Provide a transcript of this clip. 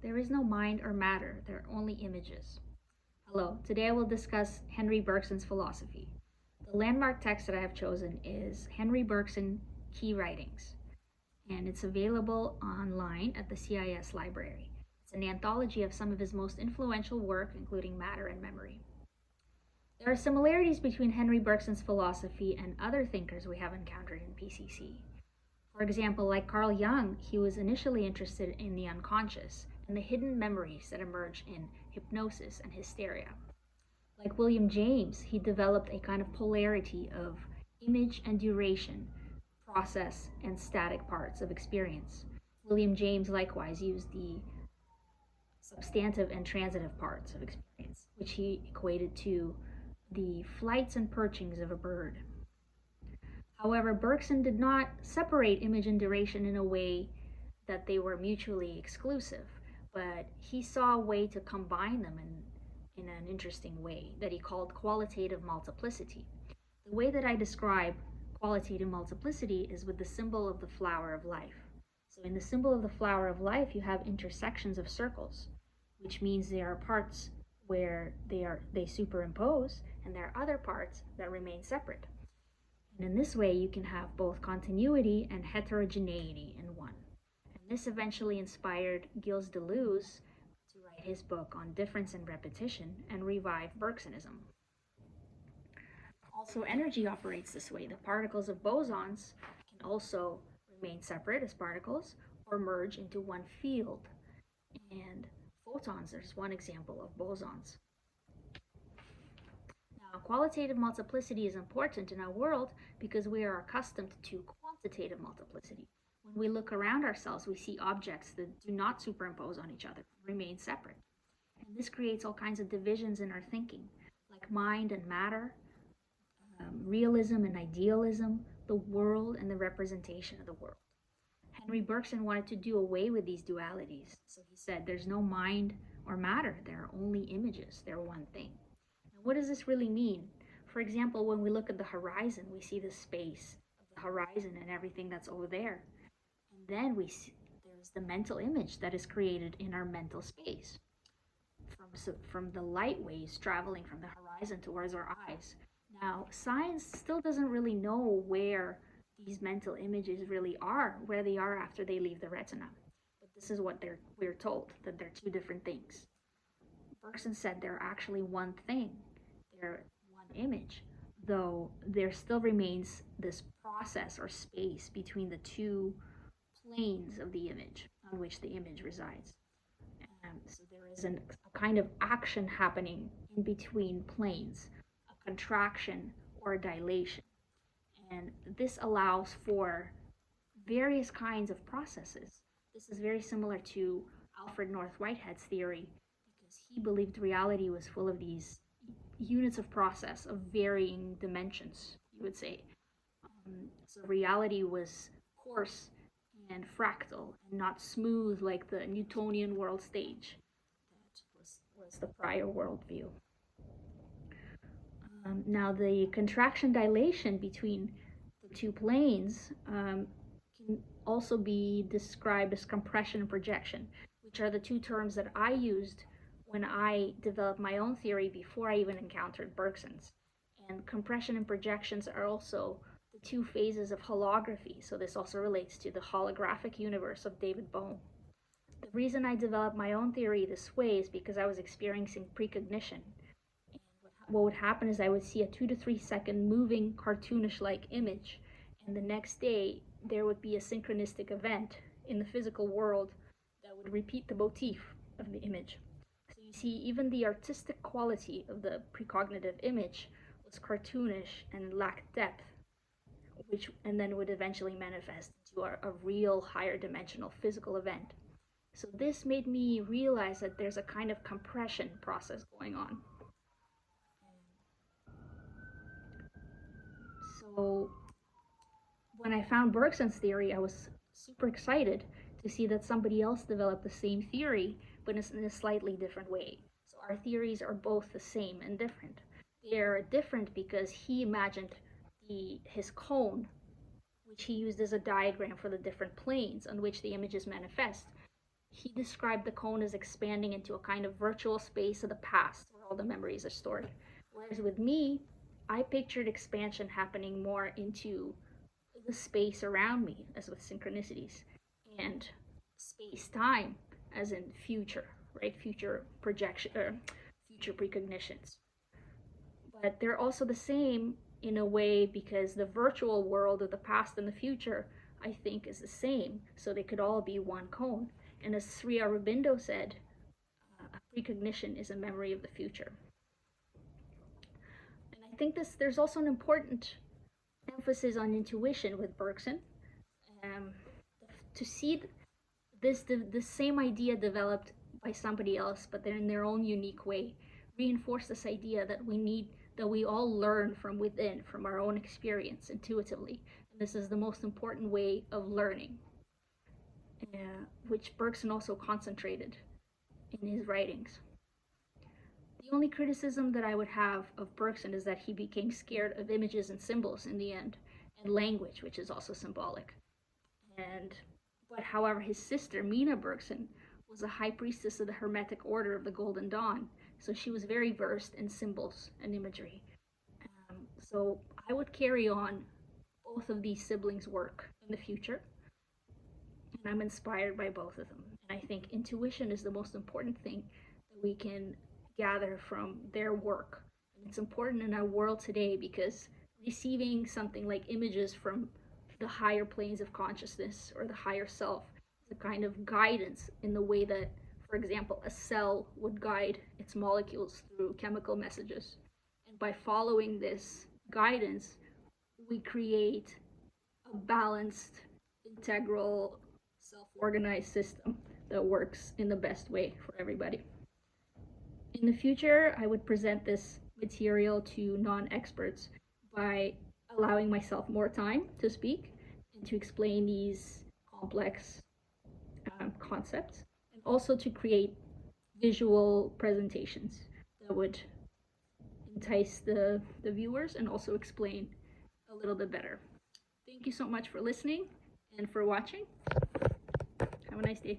There is no mind or matter, there are only images. Hello, today I will discuss Henry Bergson's philosophy. The landmark text that I have chosen is Henry Bergson Key Writings, and it's available online at the CIS library. It's an anthology of some of his most influential work, including Matter and Memory. There are similarities between Henry Bergson's philosophy and other thinkers we have encountered in PCC. For example, like Carl Jung, he was initially interested in the unconscious and the hidden memories that emerge in hypnosis and hysteria. Like William James, he developed a kind of polarity of image and duration, process and static parts of experience. William James likewise used the substantive and transitive parts of experience, which he equated to the flights and perchings of a bird. However, Bergson did not separate image and duration in a way that they were mutually exclusive, but he saw a way to combine them in an interesting way that he called qualitative multiplicity. The way that I describe qualitative multiplicity is with the symbol of the flower of life. So in the symbol of the flower of life, you have intersections of circles, which means there are parts where they superimpose, and there are other parts that remain separate. And in this way, you can have both continuity and heterogeneity in one. And this eventually inspired Gilles Deleuze to write his book on difference and repetition and revive Bergsonism. Also, energy operates this way. The particles of bosons can also remain separate as particles or merge into one field. And photons, there's one example of bosons. Now, qualitative multiplicity is important in our world because we are accustomed to quantitative multiplicity. When we look around ourselves, we see objects that do not superimpose on each other, remain separate. And this creates all kinds of divisions in our thinking, like mind and matter, realism and idealism, the world and the representation of the world. Henry Bergson wanted to do away with these dualities. So he said, there's no mind or matter, there are only images, they're one thing. Now, what does this really mean? For example, when we look at the horizon, we see the space of the horizon and everything that's over there. And then we see there's the mental image that is created in our mental space from the light waves traveling from the horizon towards our eyes. Now, science still doesn't really know where these mental images really are, where they are after they leave the retina. But this is what we're told, that they're two different things. Bergson said they're actually one thing, they're one image, though there still remains this process or space between the two planes of the image on which the image resides. So there is a kind of action happening in between planes, a contraction or a dilation. And this allows for various kinds of processes. This is very similar to Alfred North Whitehead's theory because he believed reality was full of these units of process of varying dimensions, you would say. So reality was coarse and fractal and not smooth like the Newtonian world stage that was the prior worldview. Now, the contraction dilation between the two planes can also be described as compression and projection, which are the two terms that I used when I developed my own theory before I even encountered Bergson's. And compression and projections are also the two phases of holography, so this also relates to the holographic universe of David Bohm. The reason I developed my own theory this way is because I was experiencing precognition. And what would happen is I would see a 2 to 3 second moving cartoonish-like image, and the next day there would be a synchronistic event in the physical world that would repeat the motif of the image. So you see, even the artistic quality of the precognitive image was cartoonish and lacked depth, which and then would eventually manifest into a real higher dimensional physical event. So this made me realize that there's a kind of compression process going on. So when I found Bergson's theory, I was super excited to see that somebody else developed the same theory, but in a slightly different way. So our theories are both the same and different. They're different because he imagined his cone, which he used as a diagram for the different planes on which the images manifest. he described the cone as expanding into a kind of virtual space of the past where all the memories are stored. Whereas with me, I pictured expansion happening more into the space around me, as with synchronicities, and space time, as in future, right? Future projection, or future precognitions. But they're also the same in a way because the virtual world of the past and the future, I think, is the same. So they could all be one cone. And as Sri Aurobindo said, a precognition is a memory of the future. And I think there's also an important emphasis on intuition with Bergson. Um, to see the same idea developed by somebody else, but they're in their own unique way, reinforce this idea that we all learn from within, from our own experience, intuitively. And this is the most important way of learning, which Bergson also concentrated in his writings. The only criticism that I would have of Bergson is that he became scared of images and symbols in the end, and language, which is also symbolic. But however, his sister, Mina Bergson, was a high priestess of the Hermetic Order of the Golden Dawn, so she was very versed in symbols and imagery. So I would carry on both of these siblings' work in the future, and I'm inspired by both of them. And I think intuition is the most important thing that we can gather from their work. And it's important in our world today because receiving something like images from the higher planes of consciousness or the higher self is a kind of guidance in the way that, for example, a cell would guide its molecules through chemical messages. And by following this guidance, we create a balanced, integral, self-organized system that works in the best way for everybody. In the future, I would present this material to non-experts by allowing myself more time to speak and to explain these complex concepts, and also to create visual presentations that would entice the viewers and also explain a little bit better. Thank you so much for listening and for watching. Have a nice day.